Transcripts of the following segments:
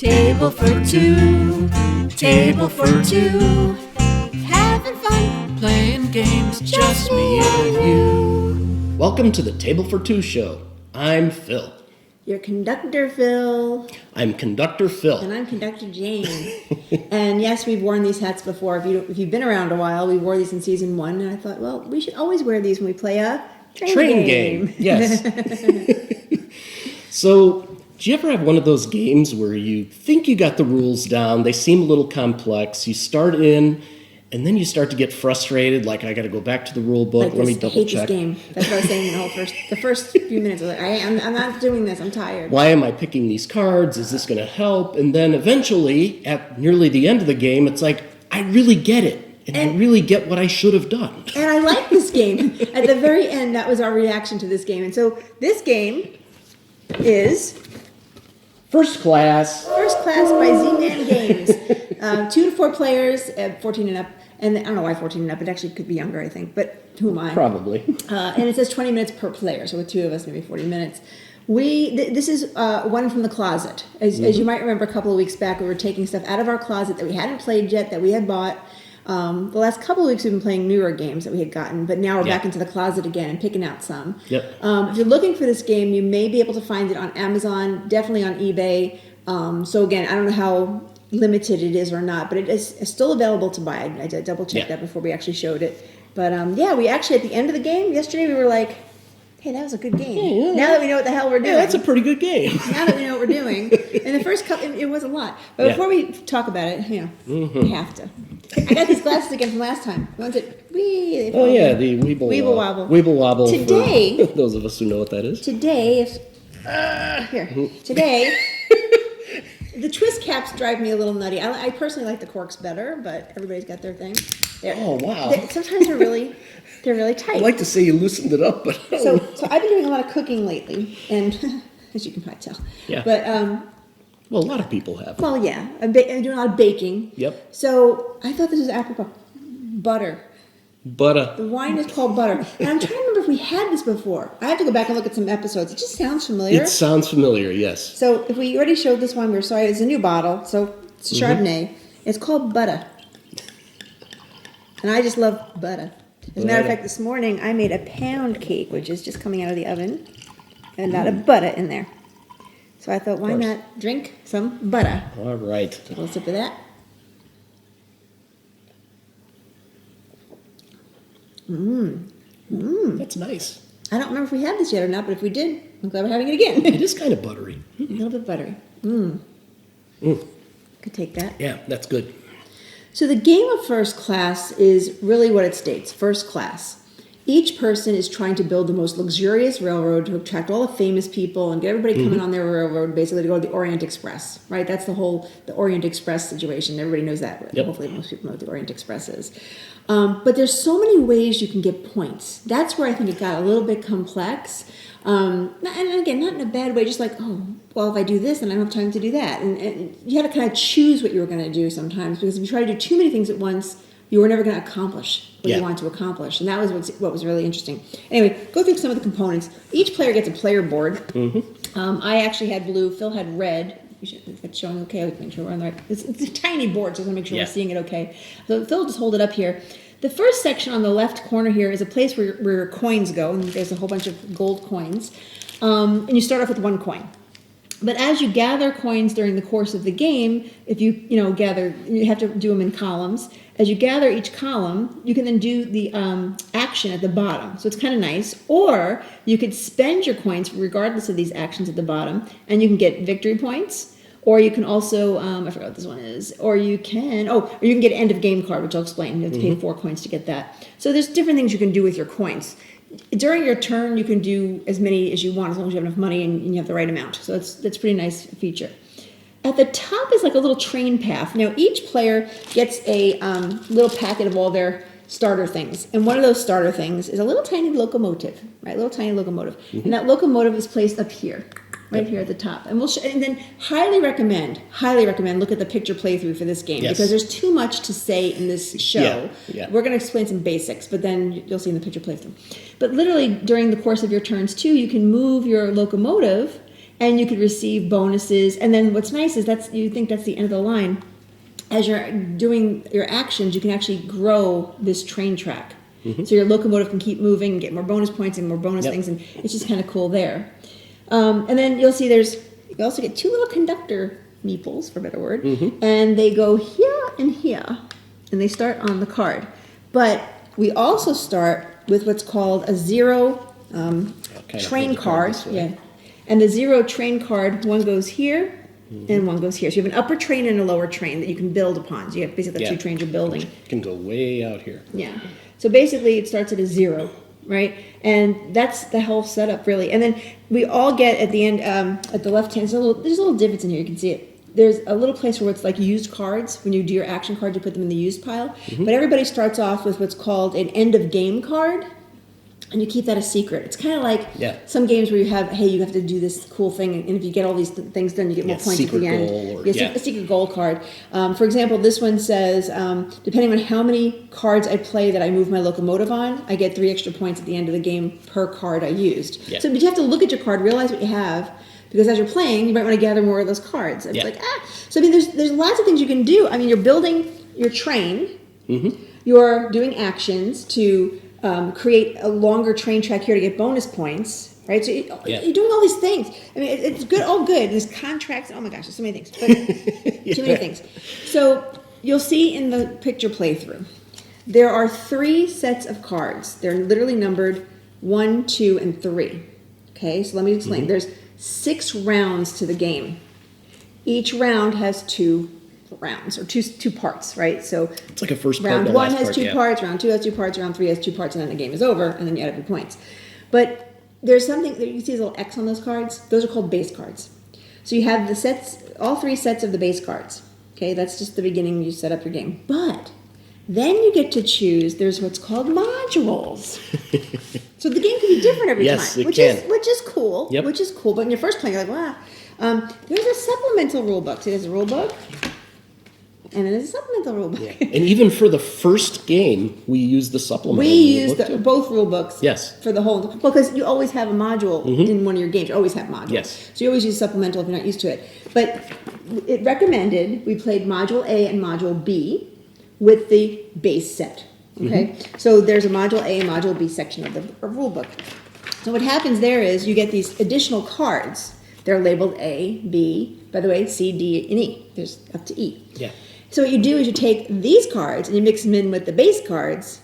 Table for two, table for two. Having fun, playing games, just me and you. Welcome to the Table for Two show. I'm Phil. You're Conductor Phil. I'm Conductor Phil. And I'm Conductor Jane. And yes, we've worn these hats before. If you've been around a while, we wore these in season 1. And I thought, well, we should always wear these when we play a train game. Yes. So, do you ever have one of those games where you think you got the rules down, they seem a little complex, you start in, and then you start to get frustrated, like, I got to go back to the rule book, let me double check. I hate this game. That's what I was saying the first few minutes. I was like, I'm not doing this, I'm tired. Why am I picking these cards? Is this going to help? And then eventually, at nearly the end of the game, it's like, I really get it. And I really get what I should have done. And I like this game. At the very end, that was our reaction to this game. And so this game is... First Class by Z-Man Games. 2 to 4 players, 14 and up. And I don't know why 14 and up. It actually could be younger, I think. But who am I? Probably. And it says 20 minutes per player. So with 2 of us, maybe 40 minutes. This is one from the closet. As you might remember, a couple of weeks back, we were taking stuff out of our closet that we hadn't played yet, that we had bought. The last couple of weeks we've been playing newer games that we had gotten, but now we're back into the closet again and picking out some. Yep. If you're looking for this game, you may be able to find it on Amazon, definitely on eBay. So again, I don't know how limited it is or not, but it is still available to buy. I did double check that before we actually showed it. But we actually, at the end of the game, yesterday we were like, hey, that was a good game. Yeah. Now that we know what the hell we're doing. Yeah, that's a pretty good game. Now that we know what we're doing. In the first couple, it was a lot. But before we talk about it, we have to. I got these glasses again from last time. The ones that the Weeble Wobble. Weeble Wobble. Today, for those of us who know what that is. Today, the twist caps drive me a little nutty. I personally like the corks better, but everybody's got their thing. Oh wow! Sometimes they're really tight. I'd like to say you loosened it up, but so I've been doing a lot of cooking lately, and as you can probably tell, But well, a lot of people have. Well, yeah, I'm doing a lot of baking. Yep. So I thought this was apropos. Butter. The wine is called butter. And I'm trying to remember if we had this before. I have to go back and look at some episodes. It just sounds familiar. It sounds familiar, yes. So if we already showed this one, we're sorry. It's a new bottle. So it's a Chardonnay. It's called butter. And I just love butter. As a matter of fact, this morning I made a pound cake, which is just coming out of the oven. And a lot of butter in there. So I thought, why not drink some butter? All right. Take a little sip of that. That's nice. I don't remember if we had this yet or not, but if we did, I'm glad we're having it again. It is kind of buttery. A little bit buttery. Could take that. Yeah, that's good. So the game of First Class is really what it states, First Class. Each person is trying to build the most luxurious railroad to attract all the famous people and get everybody coming on their railroad, basically to go to the Orient Express, right? That's the Orient Express situation. Everybody knows that. Yep. Hopefully most people know what the Orient Express is. But there's so many ways you can get points. That's where I think it got a little bit complex. And again, not in a bad way, just like, if I do this, then I don't have time to do that. And you had to kind of choose what you were going to do sometimes, because if you try to do too many things at once, you were never going to accomplish what you wanted to accomplish. And that was what was really interesting. Anyway, go through some of the components. Each player gets a player board. I actually had blue. Phil had red. If it's showing okay, we can make sure we're on the right. It's a tiny board, so I want to make sure we're seeing it okay. So Phil, just hold it up here. The first section on the left corner here is a place where coins go, and there's a whole bunch of gold coins. And you start off with 1 coin. But as you gather coins during the course of the game, if you gather, you have to do them in columns. As you gather each column, you can then do the action at the bottom. So it's kind of nice. Or you could spend your coins regardless of these actions at the bottom, and you can get victory points. Or you can also, I forgot what this one is. Or you can get an end of game card, which I'll explain. You have to pay 4 coins to get that. So there's different things you can do with your coins. During your turn, you can do as many as you want, as long as you have enough money and you have the right amount. So that's a pretty nice feature. At the top is like a little train path. Now, each player gets a little packet of all their starter things. And one of those starter things is a little tiny locomotive, right? A little tiny locomotive. And that locomotive is placed up here. Right here at the top. And and then highly recommend look at the picture playthrough for this game, because there's too much to say in this show. We're going to explain some basics, but then you'll see in the picture playthrough. But literally during the course of your turns too, you can move your locomotive and you could receive bonuses. And then what's nice is you think that's the end of the line. As you're doing your actions, you can actually grow this train track. So your locomotive can keep moving, get more bonus points and more bonus things, and it's just kind of cool there. And then you'll see you also get 2 little conductor meeples, for a better word, and they go here and here, and they start on the card. But we also start with what's called a 0 train card. And the 0 train card, one goes here and one goes here. So you have an upper train and a lower train that you can build upon. So you have basically the 2 trains you're building. It can go way out here. Yeah. So basically it starts at a 0, right? And that's the whole setup, really. And then we all get at the end, at the left hand, there's little divots in here, you can see it. There's a little place where it's like used cards. When you do your action cards, you put them in the used pile. But everybody starts off with what's called an end of game card. And you keep that a secret. It's kind of like some games where you have to do this cool thing, and if you get all these things done, you get more points at the end. A secret goal card. For example, this one says, depending on how many cards I play that I move my locomotive on, I get 3 extra points at the end of the game per card I used. So, but you have to look at your card, realize what you have, because as you're playing, you might want to gather more of those cards. It's like, So, I mean, there's lots of things you can do. I mean, you're building your train. You're doing actions to create a longer train track here to get bonus points, right? So you're doing all these things. I mean, it's good, all good. There's contracts. Oh my gosh, there's so many things. But too many things. So you'll see in the picture playthrough, there are 3 sets of cards. They're literally numbered 1, 2, and 3. Okay, so let me explain. There's 6 rounds to the game. Each round has 2 rounds, or two parts, right? So it's like a first part. Round 1 has 2 parts, round 2 has 2 parts, round 3 has 2 parts, and then the game is over, and then you add up your points. But there's something that you can see, a little X on those cards. Those are called base cards. So you have the sets, all 3 sets of the base cards. Okay, that's just the beginning. You set up your game, but then you get to choose. There's what's called modules. So the game can be different every time, which is cool. Which is cool. But in your first play, you're like, wow. There's a supplemental rule book. See, there's a rule book. And then there's a supplemental rule book. And even for the first game, we use the supplemental rule book. We use both rule books for the whole... Because you always have a module in one of your games. You always have modules. So you always use supplemental if you're not used to it. But it recommended we played Module A and Module B with the base set. Okay? So there's a Module A and Module B section of the rule book. So what happens there is you get these additional cards. They're labeled A, B, by the way, C, D, and E. There's up to E. So what you do is you take these cards and you mix them in with the base cards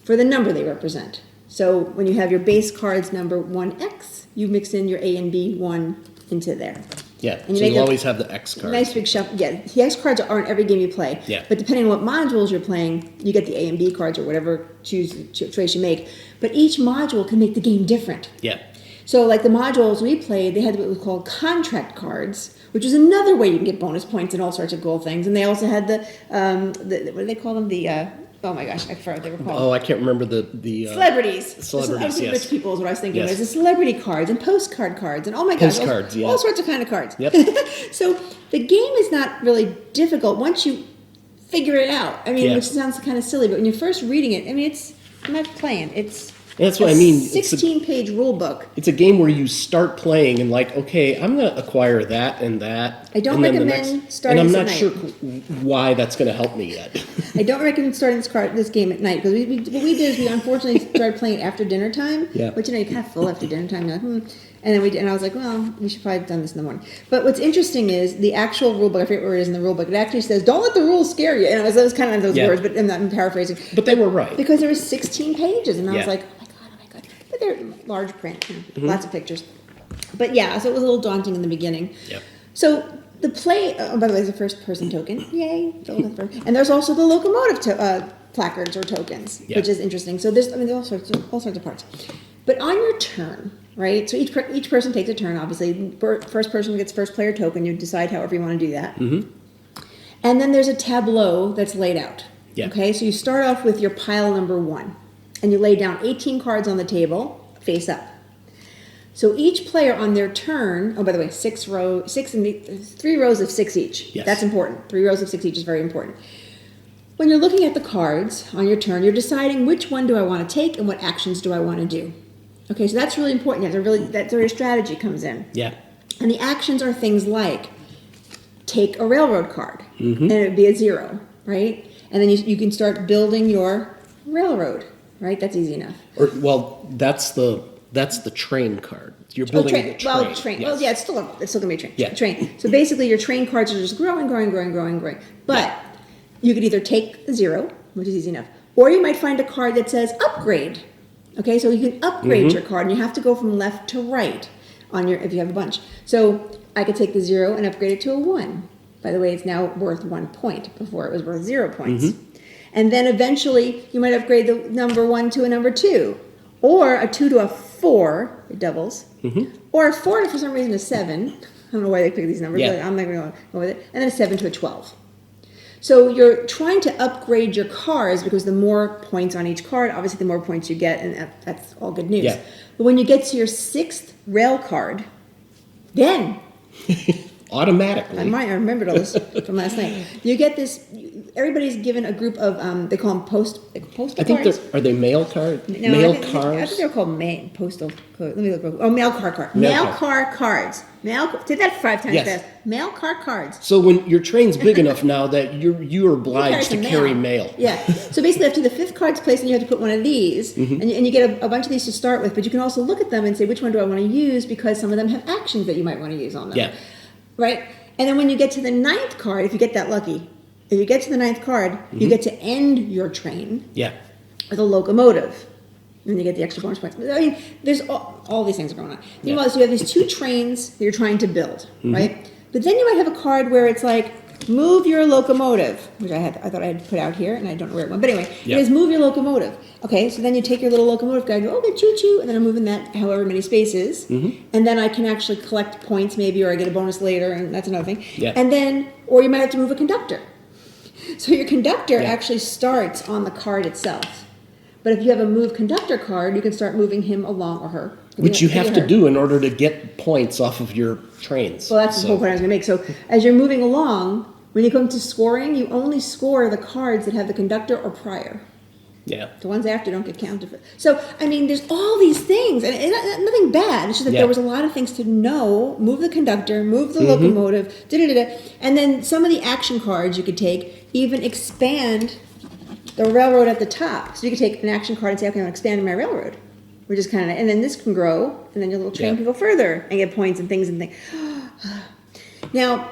for the number they represent. So when you have your base cards number 1X, you mix in your A and B 1 into there. And so you always have the X cards. Nice big shuffle. The X cards are in every game you play. But depending on what modules you're playing, you get the A and B cards or whatever choice you make. But each module can make the game different. So like the modules we played, they had what was called contract cards, which is another way you can get bonus points and all sorts of cool things. And they also had the what do they call them? Oh my gosh, I forgot what they were called. Oh, I can't remember the celebrities. Celebrities, rich people is what I was thinking. There's the celebrity cards and postcard cards and oh my gosh, postcards, all sorts of kind of cards. So the game is not really difficult once you figure it out. I mean, which sounds kind of silly, but when you're first reading it, I mean, I'm not playing. That's what I mean. 16-page rule book. It's a game where you start playing and like, okay, I'm going to acquire that and that. I don't recommend starting and I'm not sure why that's going to help me yet. I don't recommend starting this game at night because what we did is we unfortunately started playing it after dinner time. Which you kind of full after dinner time. You're like, And then and I was like, well, we should probably have done this in the morning. But what's interesting is the actual rule book. I forget where it is in the rule book. It actually says, "Don't let the rules scare you." And it was kind of those words, but I'm paraphrasing. But they were right because there was 16 pages, and I was like. But they're large print, lots of pictures. But so it was a little daunting in the beginning. So the play, by the way, is a first-person token. Yay! And there's also the locomotive placards or tokens, which is interesting. So there's all sorts of parts. But on your turn, right? So each person takes a turn. Obviously, first person gets first player token. You decide however you want to do that. And then there's a tableau that's laid out. Okay, so you start off with your pile number 1. And you lay down 18 cards on the table, face up. So each player on their turn, by the way, 3 rows of 6 each. That's important. 3 rows of 6 each is very important. When you're looking at the cards on your turn, you're deciding which one do I want to take and what actions do I want to do. Okay, so that's really important. That's where your strategy comes in. And the actions are things like take a railroad card, and it would be a 0, right? And then you can start building your railroad, right? That's easy enough. Or that's the train card. You're building the train. Well, train. Yes. Well, yeah, it's still gonna be a train. Yeah. Train. So basically, your train cards are just growing. But you could either take a 0, which is easy enough, or you might find a card that says upgrade. Okay, so you can upgrade your card, and you have to go from left to right on your if you have a bunch. So I could take the 0 and upgrade it to a 1. By the way, it's now worth 1 point. Before it was worth 0 points. And then eventually you might upgrade the number 1 to a number 2, or a 2 to a 4, it doubles, or a 4 to, for some reason, a 7. I don't know why they pick these numbers, but I'm not going to go with it. And then a 7 to a 12. So you're trying to upgrade your cards because the more points on each card, obviously the more points you get, and that's all good news. Yeah. But when you get to your 6th rail card, then Automatically. I remembered all this from last night. You get this. Everybody's given a group of they call them postal I think cards. are they mail cards? No, mail I think cards? they're called postal. Let me look. Oh, mail car cards. Mail car cards. Say that 5 times Yes. fast. Mail car cards. So when your train's big enough now that you're obliged to carry mail. Yeah. So basically, after the 5th card's placed, and you have to put one of these, and you get a bunch of these to start with. But you can also look at them and say, which one do I want to use? Because some of them have actions that you might want to use on them. Yeah. Right? And then when you get to the 9th card, if you get that lucky, if you get to the 9th card, you get to end your train Yeah. with a locomotive. And you get the extra bonus points. I mean, there's all these things going on. Meanwhile, so you have these 2 trains that you're trying to build, right? But then you might have a card where it's like, move your locomotive, which I thought I had put out here, and I don't know where it went. But anyway, it is move your locomotive. Okay, so then you take your little locomotive guy and go, okay, choo-choo, and then I'm moving that however many spaces. And then I can actually collect points maybe, or I get a bonus later, and that's another thing. Yeah. And then, or you might have to move a conductor. So your conductor actually starts on the card itself. But if you have a move conductor card, you can start moving him along, or her. Which you have to do in order to get points off of your trains. Well, that's the whole point I was going to make. So as you're moving along, when you come to scoring, you only score the cards that have the conductor or prior. Yeah. The ones after don't get counted for. So, I mean, there's all these things, and nothing bad. It's just that there was a lot of things to know. Move the conductor, move the locomotive, and then some of the action cards you could take even expand the railroad at the top. So you could take an action card and say, okay, I'm going to expand my railroad. Which is kind of, and then this can grow, and then your little train can go further and get points and things and things. Now,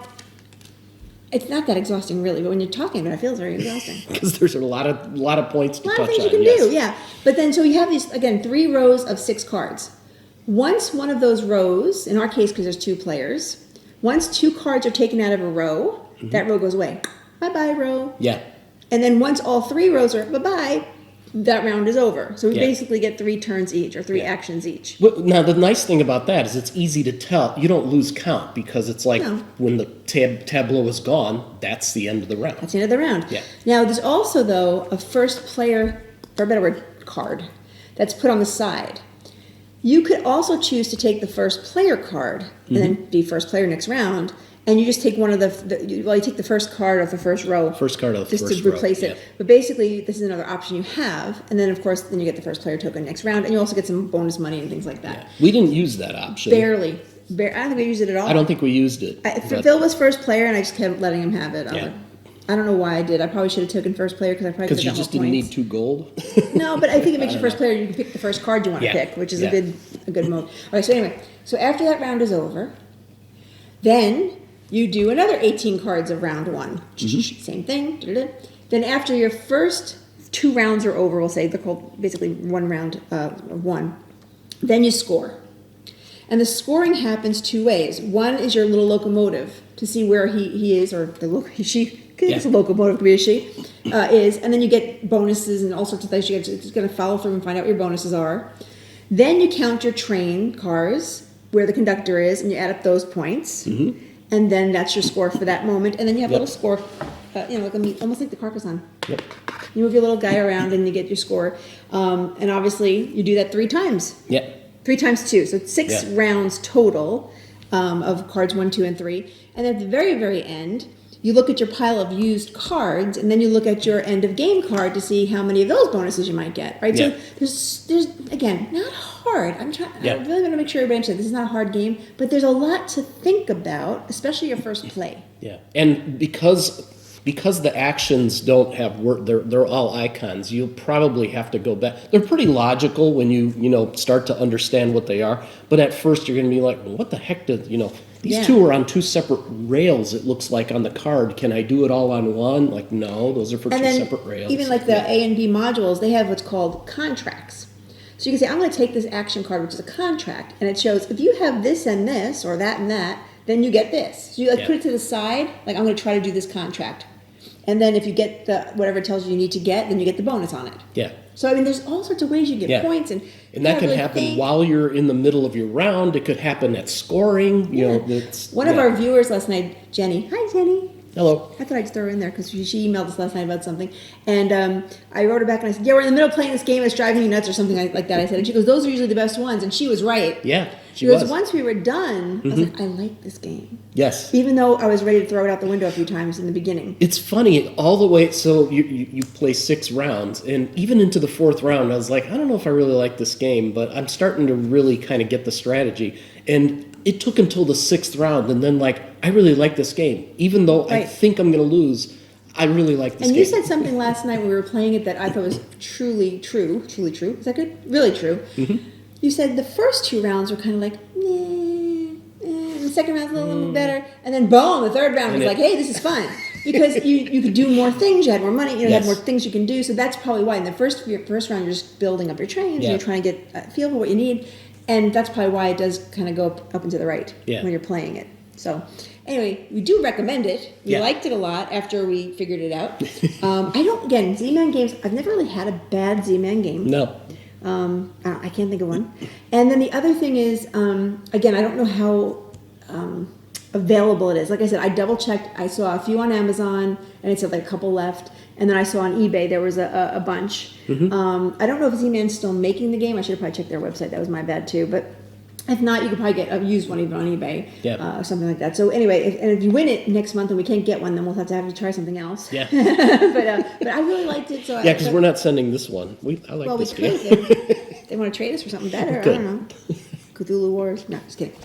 it's not that exhausting really, but when you're talking about it, it feels very exhausting. Because there's a lot of points to touch on. A lot of things you can do, yeah. But then, so you have these, again, 3 rows of 6 cards. Once one of those rows, in our case, because there's 2 players, once 2 cards are taken out of a row, that row goes away. Bye-bye, row. Yeah. And then once all 3 rows are bye-bye, that round is over. So we basically get 3 turns each, or 3 actions each. Well, now, the nice thing about that is it's easy to tell. You don't lose count because it's like when the tableau is gone, that's the end of the round. That's the end of the round. Yeah. Now, there's also, though, a first player, or a better word, card that's put on the side. You could also choose to take the first player card and then be first player next round. And you just take one of you take the first card of the first row. First card of the first row. Just to replace it. But basically, this is another option you have. And then, of course, then you get the first player token next round. And you also get some bonus money and things like that. Yeah. We didn't use that option. Barely. I don't think we used it at all. I don't think we used it. Phil was first player, and I just kept letting him have it. Yeah. I don't know why I did. I probably should have taken first player because I probably could have Because you got just more didn't points. need 2 gold? No, but I think it makes you first player. You can pick the first card you want to pick, which is a good move. All right, so anyway, so after that round is over, then you do another 18 cards of round 1. Same thing. Then after your first 2 rounds are over, we'll say they're called basically 1 round of 1. Then you score. And the scoring happens 2 ways. One is your little locomotive to see where he is, or she. It's a locomotive, could be a she, is, and then you get bonuses and all sorts of things. You're just going to follow through and find out what your bonuses are. Then you count your train cars, where the conductor is, and you add up those points. And then that's your score for that moment. And then you have a little score, like almost like the Carcassonne. Yep. You move your little guy around and you get your score. And obviously, you do that 3 times. Yeah. 3 times 2, so 6 rounds total of cards 1, 2, and 3. And at the very, very end, you look at your pile of used cards, and then you look at your end of game card to see how many of those bonuses you might get, right? Yeah. So there's again, not hard. I Yeah. really want to make sure everybody understands this is not a hard game, but there's a lot to think about, especially your first play. Yeah, and because the actions don't have word, they're all icons. You'll probably have to go back. They're pretty logical when you start to understand what they are. But at first, you're going to be like, well, what the heck did these Yeah. two are on two separate rails? It looks like on the card. Can I do it all on one? Like, no, those are for And two then separate rails. even like the A and B modules, they have what's called contracts. So you can say, I'm going to take this action card, which is a contract, and it shows if you have this and this, or that and that, then you get this. So you put it to the side, like I'm going to try to do this contract. And then if you get the whatever it tells you need to get, then you get the bonus on it. Yeah. So I mean, there's all sorts of ways you get points, and that can happen while you're in the middle of your round. It could happen at scoring. One of our viewers last night, Jenny. Hi, Jenny. Hello. I thought I'd throw her in there because she emailed us last night about something, and I wrote her back and I said, "Yeah, we're in the middle of playing this game. It's driving you nuts," or something like that. I said, and she goes, "Those are usually the best ones," and she was right. Yeah, she goes, "Once we were done, I was like, I like this game." Yes. Even though I was ready to throw it out the window a few times in the beginning. It's funny, all the way, so you play 6 rounds, and even into the 4th round, I was like, I don't know if I really like this game, but I'm starting to really kind of get the strategy. And it took until the 6th round, and then I really like this game. Even though I think I'm going to lose, I really like this game. And you said something last night when we were playing it that I thought was truly true. Truly true? Is that good? Really true. Mm-hmm. You said the first 2 rounds were kind of like, the second round's a little bit better, and then boom, the 3rd round was like, hey, this is fun. Because you could do more things, you had more money, you had more things you can do, so that's probably why. In the first round, you're just building up your trains, and you're trying to get a feel for what you need, and that's probably why it does kind of go up and to the right when you're playing it. So anyway, we do recommend it. We liked it a lot after we figured it out. Z-Man games, I've never really had a bad Z-Man game. No. I can't think of one. And then the other thing is, again, I don't know how available it is. Like I said, I double checked. I saw a few on Amazon, and it said like a couple left. And then I saw on eBay there was a bunch. Mm-hmm. I don't know if Z-Man's still making the game. I should have probably checked their website. That was my bad too. But if not, you could probably get a used one even on eBay, or something like that. So anyway, if you win it next month and we can't get one, then we'll have you try something else. Yeah. but I really liked it. So because we're not sending this one. I like this game. They want to trade us for something better. I don't know. Cthulhu Wars. No, just kidding.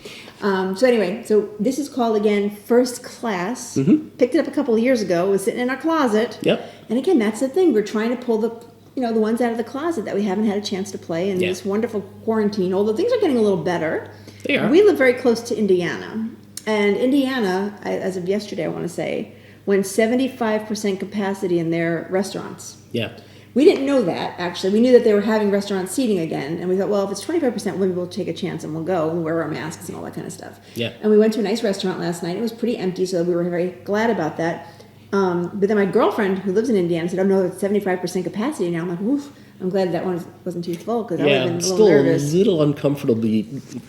So anyway, so this is called, again, First Class. Mm-hmm. Picked it up a couple of years ago. It was sitting in our closet. Yep. And again, that's the thing. We're trying to pull the ones out of the closet that we haven't had a chance to play in this wonderful quarantine. Although things are getting a little better. They are. We live very close to Indiana. And Indiana, as of yesterday, I want to say, went 75% capacity in their restaurants. Yeah. We didn't know that, actually. We knew that they were having restaurant seating again, and we thought, well, if it's 25%, maybe we'll take a chance and we'll go and wear our masks and all that kind of stuff. Yeah. And we went to a nice restaurant last night. It was pretty empty, so we were very glad about that. But then my girlfriend, who lives in Indiana, said, oh, no, it's 75% capacity now. I'm like, woof. I'm glad that one wasn't too full, because I would have been a little nervous. Yeah, still a little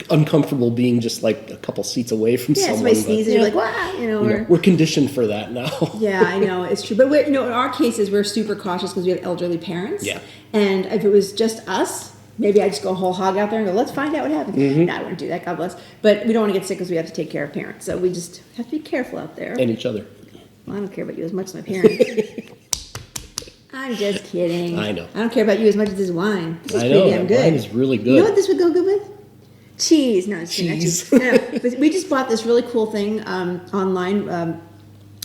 uncomfortable being just like a couple seats away from someone. Yeah, somebody sneezes, you're like, wow, we're conditioned for that now. Yeah, I know, it's true. But in our cases, we're super cautious because we have elderly parents. Yeah. And if it was just us, maybe I'd just go whole hog out there and go, let's find out what happens. Mm-hmm. No, I wouldn't do that, God bless. But we don't want to get sick because we have to take care of parents. So we just have to be careful out there. And each other. Well, I don't care about you as much as my parents. I'm just kidding. I know. I don't care about you as much as this wine. This is pretty damn good. Wine is really good. You know what this would go good with? Cheese. No, it's cheese. No, but we just bought this really cool thing online.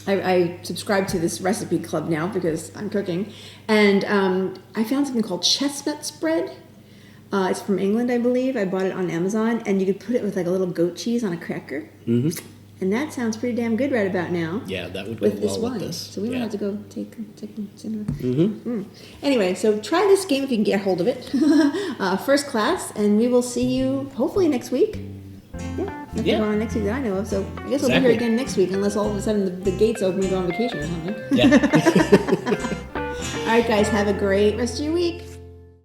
I subscribe to this recipe club now because I'm cooking. And I found something called chestnut spread. It's from England, I believe. I bought it on Amazon. And you could put it with like a little goat cheese on a cracker. Mm-hmm. And that sounds pretty damn good right about now. Yeah, that would go well with this. So we might have to go take some. Mm-hmm. Anyway, so try this game if you can get a hold of it. First Class, and we will see you hopefully next week. Yeah, nothing going on next week that I know of. So I guess we'll be here again next week, unless all of a sudden the gates open and we go on vacation or something. Yeah. All right, guys, have a great rest of your week.